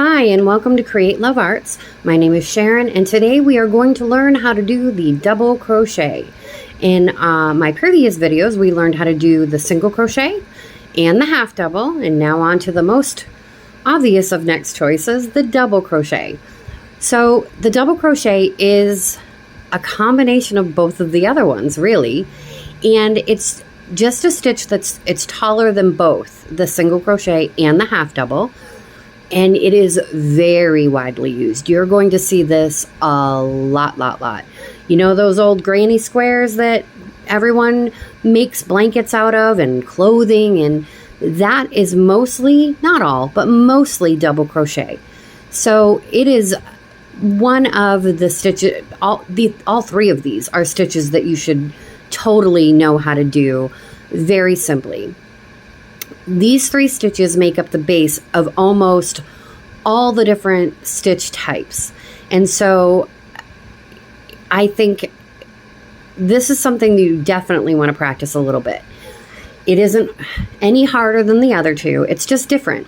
Hi and welcome to Create Love Arts. My name is Sharon and today we are going to learn how to do the double crochet. In my previous videos we learned how to do the single crochet and the half double, and now on to the most obvious of next choices, the double crochet. So the double crochet is a combination of both of the other ones really, and it's just a stitch it's taller than both the single crochet and the half double. And it is very widely used. You're going to see this a lot. You know those old granny squares that everyone makes blankets out of and clothing, and that is mostly, not all, but mostly double crochet. So it is one of the stitches, all three of these are stitches that you should totally know how to do very simply. These three stitches make up the base of almost all the different stitch types. And so I think this is something that you definitely want to practice a little bit. It isn't any harder than the other two. It's just different.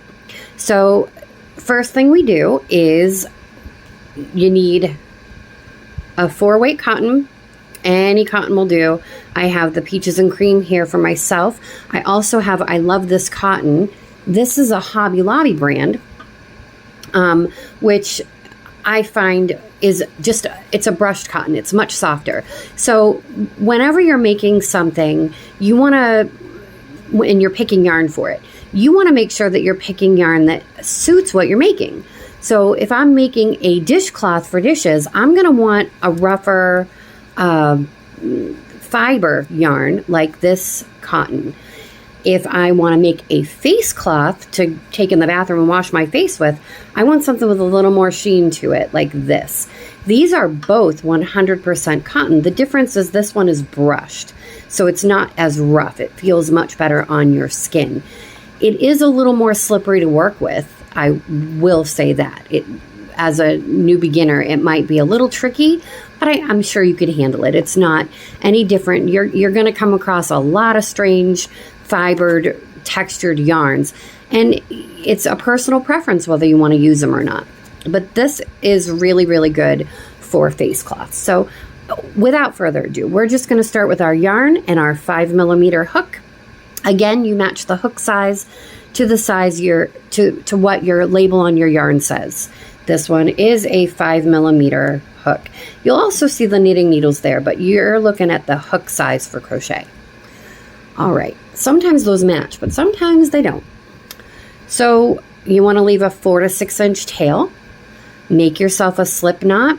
So first thing we do is you need a 4-weight cotton. Any cotton will do. I have the Peaches and Cream here for myself. I also have, I love this cotton. This is a Hobby Lobby brand, which I find is just, it's a brushed cotton. It's much softer. So whenever you're making something, you want to, and you're picking yarn for it, you want to make sure that you're picking yarn that suits what you're making. So if I'm making a dishcloth for dishes, I'm going to want a rougher fiber yarn like this cotton. If I want to make a face cloth to take in the bathroom and wash my face with, I want something with a little more sheen to it like this. These are both 100% cotton. The difference is this one is brushed, so it's not as rough. It feels much better on your skin. It is a little more slippery to work with. I will say that. As a new beginner, it might be a little tricky, but I'm sure you could handle it. It's not any different. You're going to come across a lot of strange fibered, textured yarns, and it's a personal preference whether you want to use them or not. But this is really good for face cloths. So without further ado, we're just going to start with our yarn and our 5mm hook. Again, you match the hook size to the size to what your label on your yarn says. This one is a 5mm hook. You'll also see the knitting needles there, but you're looking at the hook size for crochet. All right, sometimes those match, but sometimes they don't. So you want to leave a 4 to 6 inch tail. Make yourself a slip knot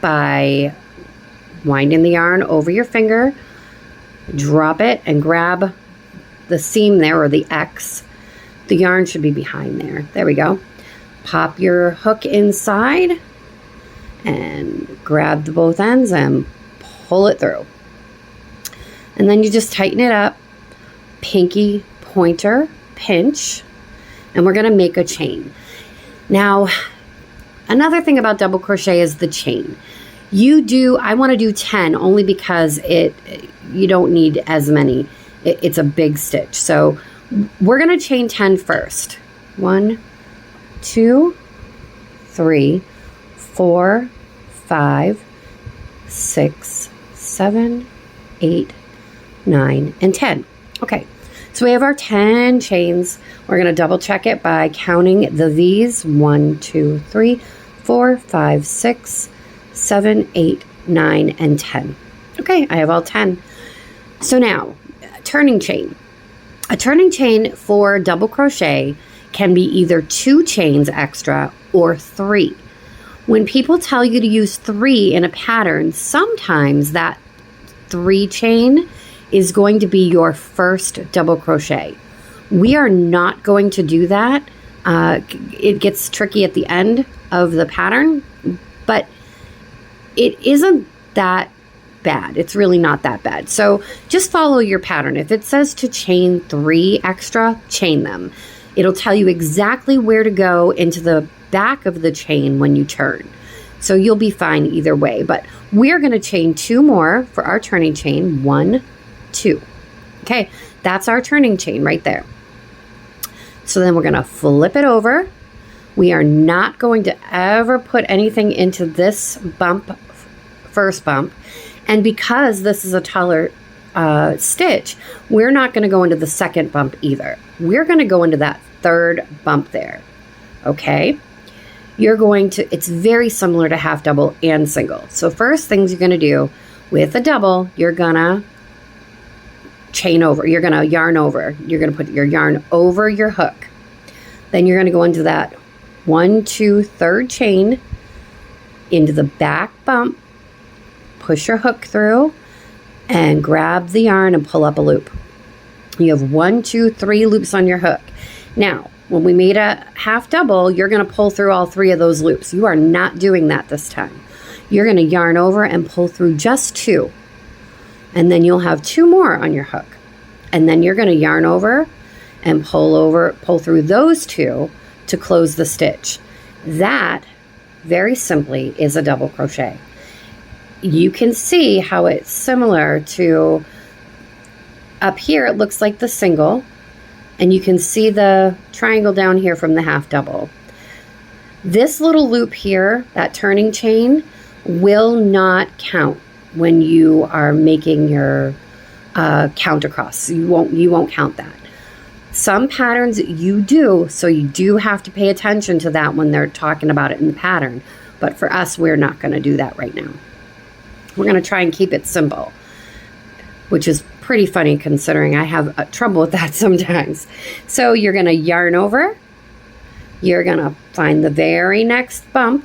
by winding the yarn over your finger, drop it and grab the seam there, or the X. The yarn should be behind there. There we go. Pop your hook inside and grab the both ends and pull it through. And then you just tighten it up, pinky, pointer, pinch, and we're going to make a chain. Now, another thing about double crochet is the chain. I want to do 10 only because you don't need as many. It's a big stitch. So we're going to chain 10 first. 1, 2, 3, 4, 5, 6, 7, 8, 9, and 10. Okay, so we have our 10 chains. We're going to double check it by counting the V's. 1, 2, 3, 4, 5, 6, 7, 8, 9, and 10. Okay, I have all 10. So now, turning chain. A turning chain for double crochet can be either 2 chains extra or 3. When people tell you to use 3 in a pattern, sometimes that 3 chain is going to be your first double crochet. We are not going to do that. It gets tricky at the end of the pattern, but it isn't that bad. It's really not that bad. So just follow your pattern. If it says to chain 3 extra, chain them. It'll tell you exactly where to go into the back of the chain when you turn. So you'll be fine either way. But we're going to chain 2 more for our turning chain. 1, 2. Okay, that's our turning chain right there. So then we're going to flip it over, We are not going to ever put anything into this bump, first bump. And because this is a taller stitch, we're not going to go into the second bump either. We're going to go into that third bump there. Okay? You're going to, it's very similar to half double and single. So first things you're going to do with a double, you're going to chain over. You're going to yarn over. You're going to put your yarn over your hook. Then you're going to go into that 1, 2, third chain into the back bump, push your hook through, and grab the yarn and pull up a loop. You have 1, 2, 3 loops on your hook. Now, when we made a half double, you're going to pull through all 3 of those loops. You are not doing that this time. You're going to yarn over and pull through just 2. And then you'll have 2 more on your hook. And then you're going to yarn over and pull through those 2 to close the stitch. That, very simply, is a double crochet. You can see how it's similar to, up here it looks like the single, and you can see the triangle down here from the half double. This little loop here, that turning chain, will not count when you are making your count across. You won't count that. Some patterns you do, so you do have to pay attention to that when they're talking about it in the pattern. But for us, we're not going to do that right now. We're going to try and keep it simple, which is pretty funny considering I have trouble with that sometimes. So you're going to yarn over. You're going to find the very next bump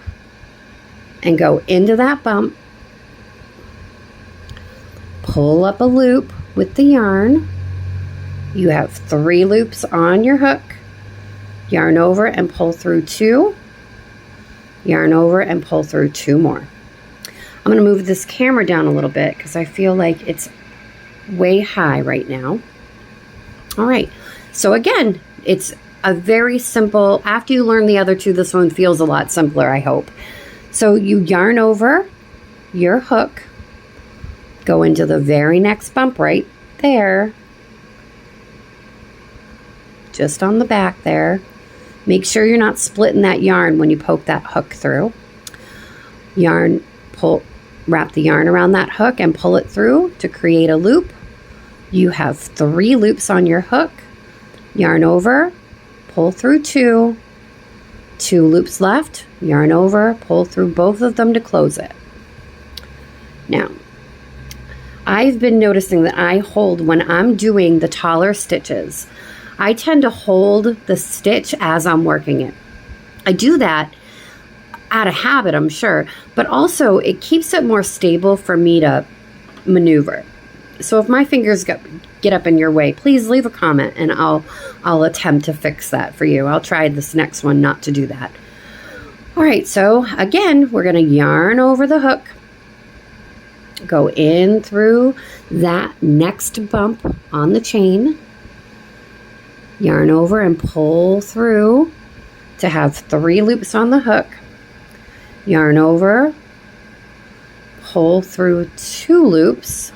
and go into that bump. Pull up a loop with the yarn. You have 3 loops on your hook. Yarn over and pull through 2. Yarn over and pull through 2 more. I'm going to move this camera down a little bit because I feel like it's way high right now. All right. So again, it's a very simple, after you learn the other 2, this one feels a lot simpler, I hope. So you yarn over your hook, go into the very next bump right there, just on the back there. Make sure you're not splitting that yarn when you poke that hook through. Yarn, wrap the yarn around that hook and pull it through to create a loop. You have 3 loops on your hook. Yarn over, pull through 2. 2 loops left. Yarn over, pull through both of them to close it. Now, I've been noticing that I hold, when I'm doing the taller stitches, I tend to hold the stitch as I'm working it. I do that out of habit, I'm sure, but also it keeps it more stable for me to maneuver. So if my fingers get up in your way, please leave a comment and I'll attempt to fix that for you. I'll try this next one not to do that. All right, so again, we're going to yarn over the hook, go in through that next bump on the chain, yarn over and pull through to have 3 loops on the hook, yarn over, pull through 2 loops,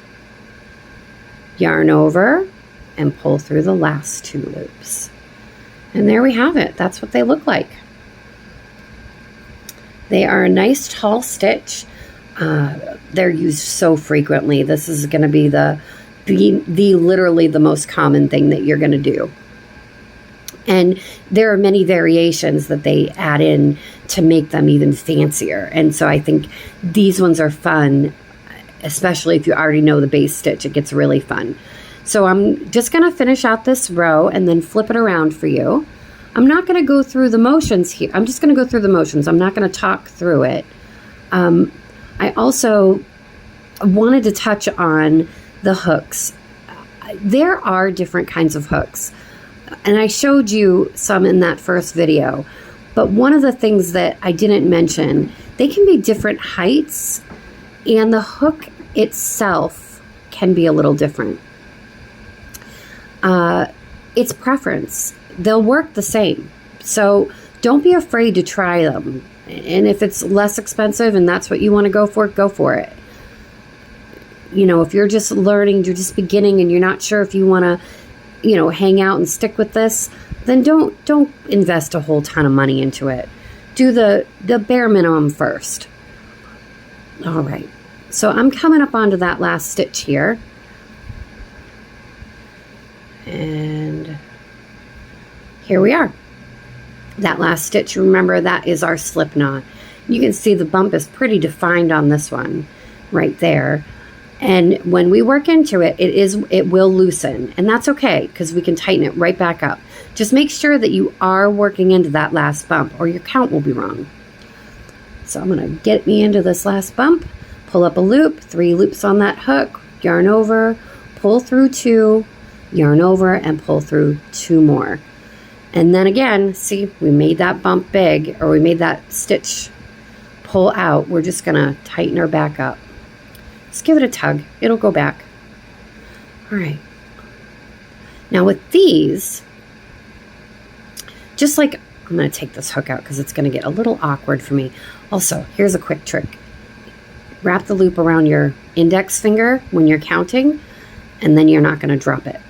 yarn over, and pull through the last 2 loops. And there we have it. That's what they look like. They are a nice tall stitch. They're used so frequently. This is going to be literally the most common thing that you're going to do. And there are many variations that they add in to make them even fancier. And so I think these ones are fun, especially if you already know the base stitch. It gets really fun. So I'm just going to finish out this row and then flip it around for you. I'm not going to go through the motions here. I'm just going to go through the motions. I'm not going to talk through it. I also wanted to touch on the hooks. There are different kinds of hooks, and I showed you some in that first video. But one of the things that I didn't mention, they can be different heights, and the hook itself can be a little different. It's preference. They'll work the same. So don't be afraid to try them. And if it's less expensive and that's what you want to go for it. You know, if you're just learning, you're just beginning and you're not sure if you want to, hang out and stick with this, then don't invest a whole ton of money into it. Do the bare minimum first. All right, so I'm coming up onto that last stitch here. And here we are. That last stitch, remember, that is our slip knot. You can see the bump is pretty defined on this one right there. And when we work into it, it will loosen, and that's okay because we can tighten it right back up. Just make sure that you are working into that last bump or your count will be wrong. So I'm going to get me into this last bump, pull up a loop, 3 loops on that hook, yarn over, pull through 2, yarn over, and pull through 2 more. And then again, see, we made that bump big, or we made that stitch pull out. We're just going to tighten her back up. Just give it a tug. It'll go back. All right. Now with these, just like, I'm going to take this hook out because it's going to get a little awkward for me. Also, here's a quick trick. Wrap the loop around your index finger when you're counting, and then you're not going to drop it.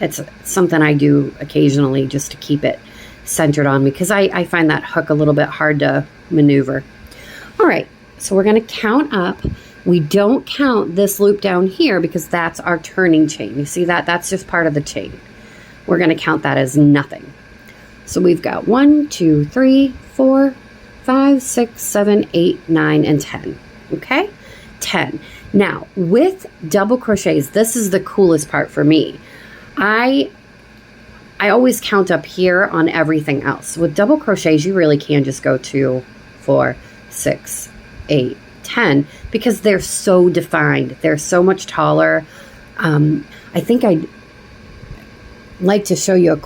It's something I do occasionally just to keep it centered on me because I find that hook a little bit hard to maneuver. All right, so we're going to count up. We don't count this loop down here because that's our turning chain. You see that? That's just part of the chain. We're going to count that as nothing. So we've got 1, 2, 3, 4, 5, 6, 7, 8, 9, and 10. Okay? 10. Now, with double crochets, this is the coolest part for me. I always count up here on everything else. With double crochets, you really can just go 2, 4, 6, 8, 10 because they're so defined. They're so much taller. I think I'd like to show you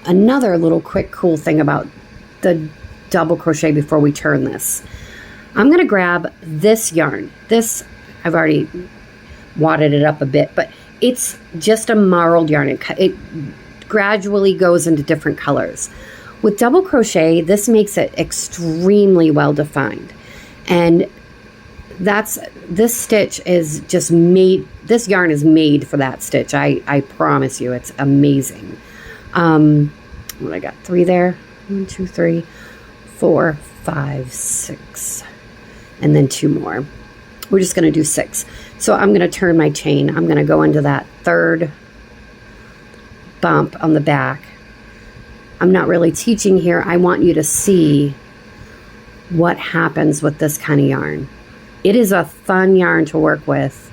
another little quick cool thing about the double crochet before we turn this. I'm going to grab this yarn. This, I've already wadded it up a bit, but it's just a marled yarn. It gradually goes into different colors. With double crochet, this makes it extremely well defined. And this stitch is just made, this yarn is made for that stitch. I promise you, it's amazing. What I got, 3 there, 1, 2, 3, 4, 5, 6, and then 2 more. We're just going to do 6. So I'm going to turn my chain. I'm going to go into that 3rd bump on the back. I'm not really teaching here. I want you to see what happens with this kind of yarn. It is a fun yarn to work with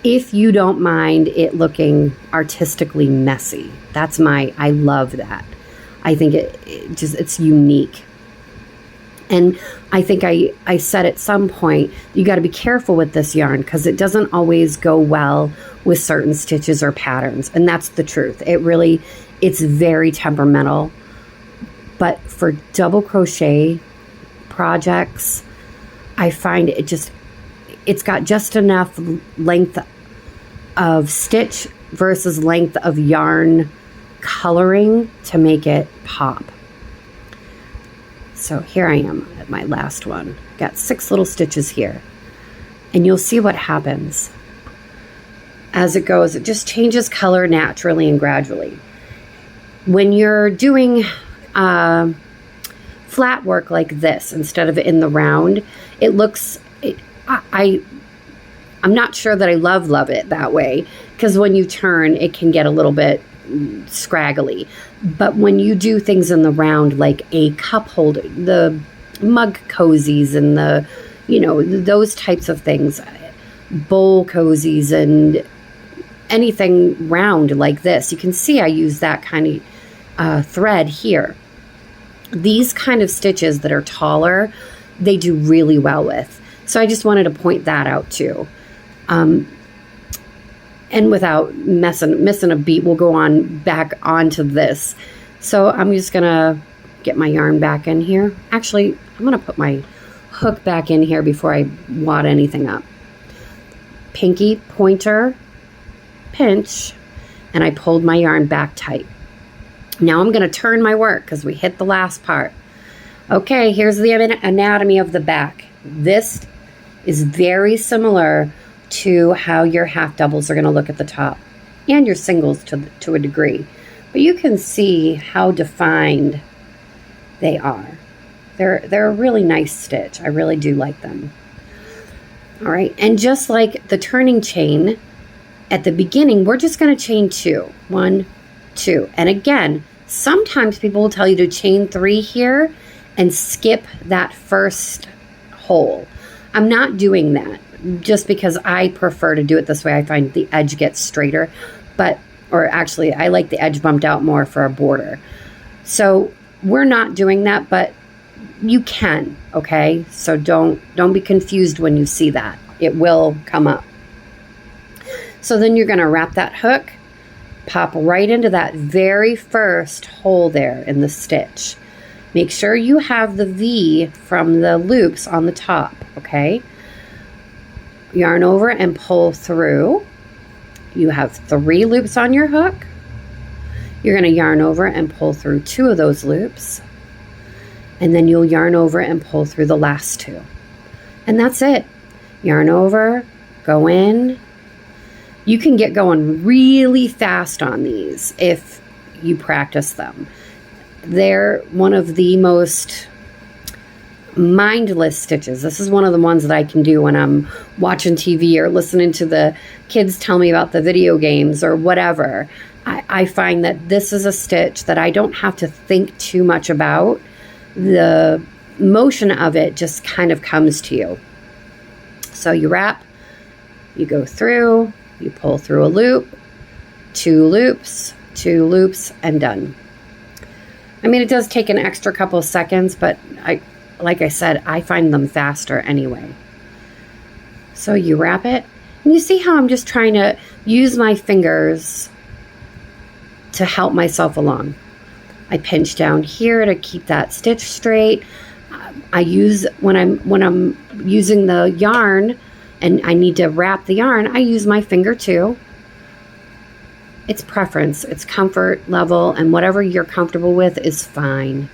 if you don't mind it looking artistically messy. I love that. I think it's unique. And I think I said at some point, you got to be careful with this yarn because it doesn't always go well with certain stitches or patterns. And that's the truth. It's very temperamental. But for double crochet projects, I find it's got just enough length of stitch versus length of yarn coloring to make it pop. So here I am at my last one. Got 6 little stitches here. And you'll see what happens. As it goes, it just changes color naturally and gradually. When you're doing flat work like this, instead of in the round, it looks, I'm not sure that I love it that way, because when you turn, it can get a little bit scraggly. But when you do things in the round, like a cup holder, the mug cozies and those types of things, bowl cozies and anything round like this, you can see I use that kind of thread here. These kind of stitches that are taller, they do really well with. So I just wanted to point that out too. And without missing a beat, we'll go on back onto this. So I'm just gonna get my yarn back in here. Actually, I'm gonna put my hook back in here before I wad anything up. Pinky, pointer, pinch, and I pulled my yarn back tight. Now I'm gonna turn my work because we hit the last part. Okay, here's the anatomy of the back. This is very similar to how your half doubles are going to look at the top, and your singles to a degree. But you can see how defined they are. They're a really nice stitch. I really do like them. All right, and just like the turning chain at the beginning, we're just going to chain 2. 1, 2. And again, sometimes people will tell you to chain 3 here and skip that first hole. I'm not doing that just because I prefer to do it this way. I find the edge gets straighter, or actually I like the edge bumped out more for a border. So we're not doing that, but you can, okay? So don't be confused when you see that. It will come up. So then you're going to wrap that hook, pop right into that very first hole there in the stitch. Make sure you have the V from the loops on the top, okay? Yarn over and pull through. You have 3 loops on your hook. You're going to yarn over and pull through 2 of those loops. And then you'll yarn over and pull through the last 2. And that's it. Yarn over, go in. You can get going really fast on these if you practice them. They're one of the most mindless stitches. This is one of the ones that I can do when I'm watching TV or listening to the kids tell me about the video games or whatever. I find that this is a stitch that I don't have to think too much about. The motion of it just kind of comes to you. So you wrap, you go through, you pull through a loop, 2 loops, 2 loops, and done. I mean, it does take an extra couple of seconds, but like I said, I find them faster anyway. So you wrap it, and you see how I'm just trying to use my fingers to help myself along. I pinch down here to keep that stitch straight. I use, when I'm using the yarn and I need to wrap the yarn, I use my finger too. It's preference, it's comfort level, and whatever you're comfortable with is fine.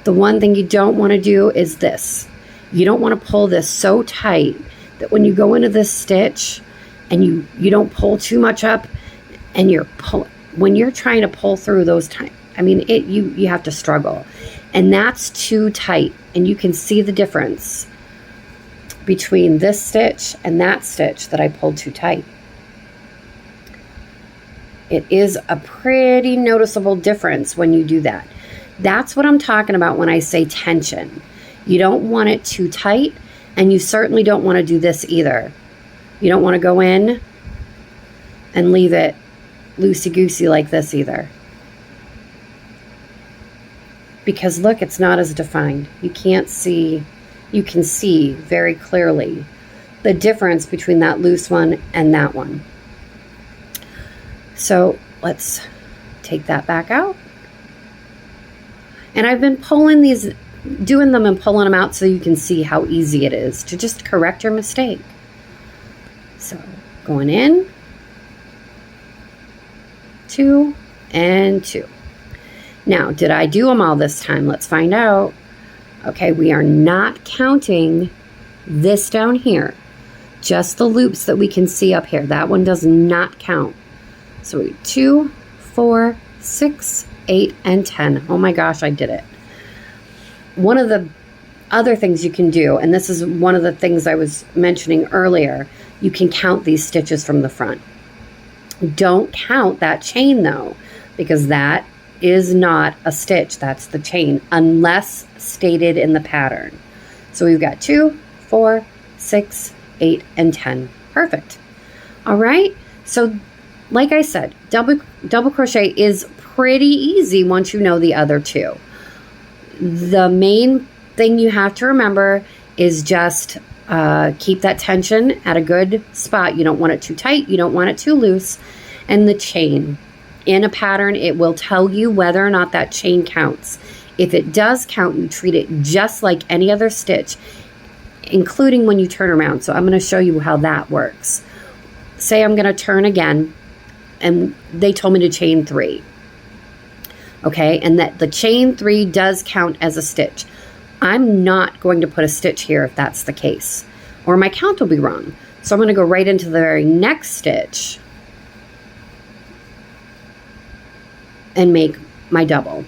The one thing you don't want to do is this. You don't want to pull this so tight that when you go into this stitch and you don't pull too much up, and when you're trying to pull through those times, I mean, you have to struggle. And that's too tight. And you can see the difference between this stitch and that stitch that I pulled too tight. It is a pretty noticeable difference when you do that. That's what I'm talking about when I say tension. You don't want it too tight, and you certainly don't want to do this either. You don't want to go in and leave it loosey-goosey like this either. Because look, it's not as defined. You can see very clearly the difference between that loose one and that one. So let's take that back out. And I've been pulling these, doing them and pulling them out so you can see how easy it is to just correct your mistake. So going in, 2 and 2. Now, did I do them all this time? Let's find out. Okay, we are not counting this down here. Just the loops that we can see up here. That one does not count. So we 2, 4, 6, 8, and 10. Oh my gosh, I did it. One of the other things you can do, and this is one of the things I was mentioning earlier, you can count these stitches from the front. Don't count that chain though, because that is not a stitch. That's the chain, unless stated in the pattern. So we've got 2, 4, 6, 8, and 10. Perfect. All right. So like I said, double crochet is pretty easy once you know the other 2. The main thing you have to remember is just keep that tension at a good spot. You don't want it too tight. You don't want it too loose. And the chain. In a pattern, it will tell you whether or not that chain counts. If it does count, you treat it just like any other stitch, including when you turn around. So I'm going to show you how that works. Say I'm going to turn again, and they told me to chain 3. Okay, and that the chain 3 does count as a stitch. I'm not going to put a stitch here if that's the case, or my count will be wrong. So I'm going to go right into the very next stitch and make my double.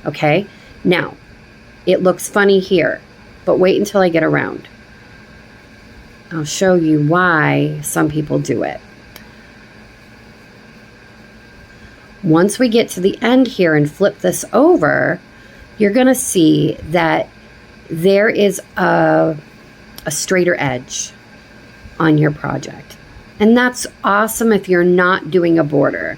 Okay, now it looks funny here, but wait until I get around. I'll show you why some people do it. Once we get to the end here and flip this over, you're going to see that there is a straighter edge on your project. And that's awesome if you're not doing a border.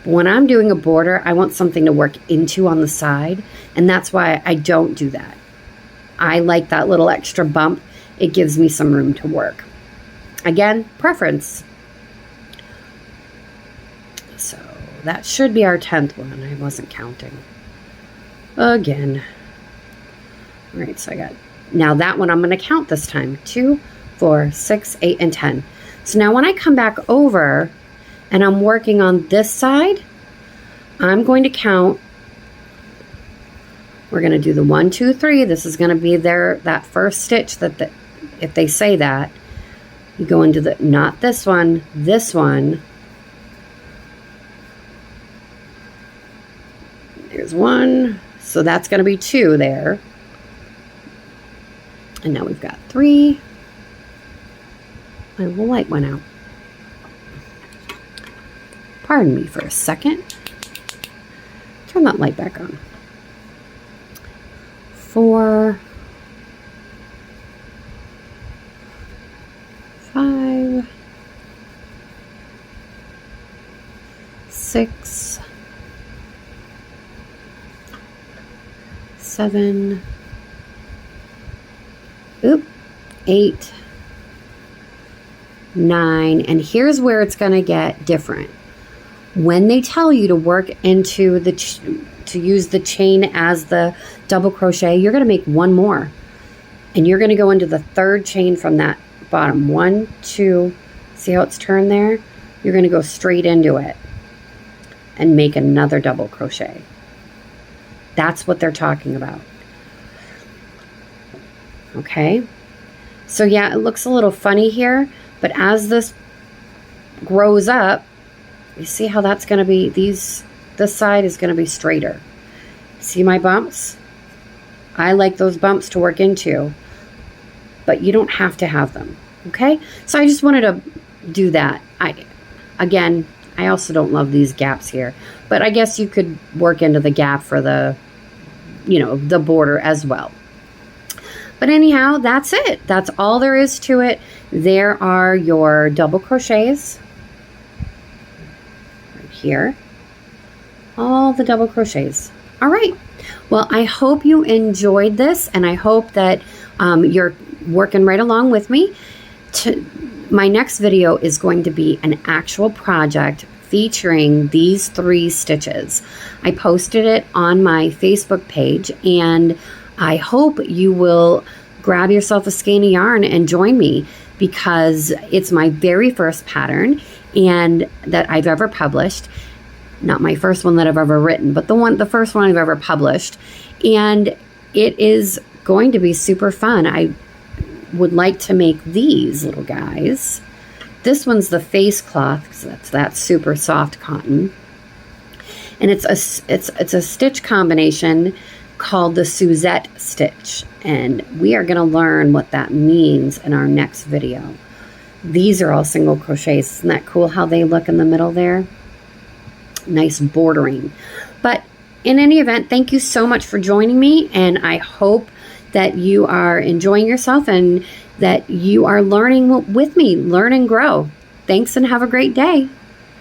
But when I'm doing a border, I want something to work into on the side, and that's why I don't do that. I like that little extra bump. It gives me some room to work. Again, preference. So that should be our 10th one. I wasn't counting. Again. All right, so I got, now that one I'm going to count this time. 2, 4, 6, 8, and 10. So now when I come back over and I'm working on this side, I'm going to count. We're going to do the 1, 2, 3. This is going to be that first stitch that if they say that, you go into the, not this one, this one. There's 1. So that's going to be 2 there. And now we've got 3. My little light went out. Pardon me for a second. Turn that light back on. 4, 5, 6, 7, 8, 9, and here's where it's going to get different. When they tell you to work into the to use the chain as the double crochet, you're going to make 1 more, and you're going to go into the 3rd chain from that bottom. 1, 2, see how it's turned there? You're going to go straight into it and make another double crochet. That's what they're talking about. Okay, so yeah, it looks a little funny here, but as this grows up, you see how that's going to be, this side is going to be straighter. See my bumps? I like those bumps to work into, but you don't have to have them. Okay, so I just wanted to do that. Again, I also don't love these gaps here, but I guess you could work into the gap for the, the border as well. But anyhow, that's it. That's all there is to it. There are your double crochets right here. All the double crochets. All right. Well, I hope you enjoyed this, and I hope that you're working right along with me. My next video is going to be an actual project featuring these 3 stitches. I posted it on my Facebook page, and I hope you will grab yourself a skein of yarn and join me, because it's my very first pattern and that I've ever published. Not my first one that I've ever written, but the first one I've ever published. And it is going to be super fun. I would like to make these little guys. This one's the face cloth, because that's that super soft cotton. And it's a stitch combination called the Suzette stitch, and we are going to learn what that means in our next video. These are all single crochets. Isn't that cool how they look in the middle there? Nice bordering. But in any event, thank you so much for joining me, and I hope that you are enjoying yourself and that you are learning with me. Learn and grow. Thanks, and have a great day.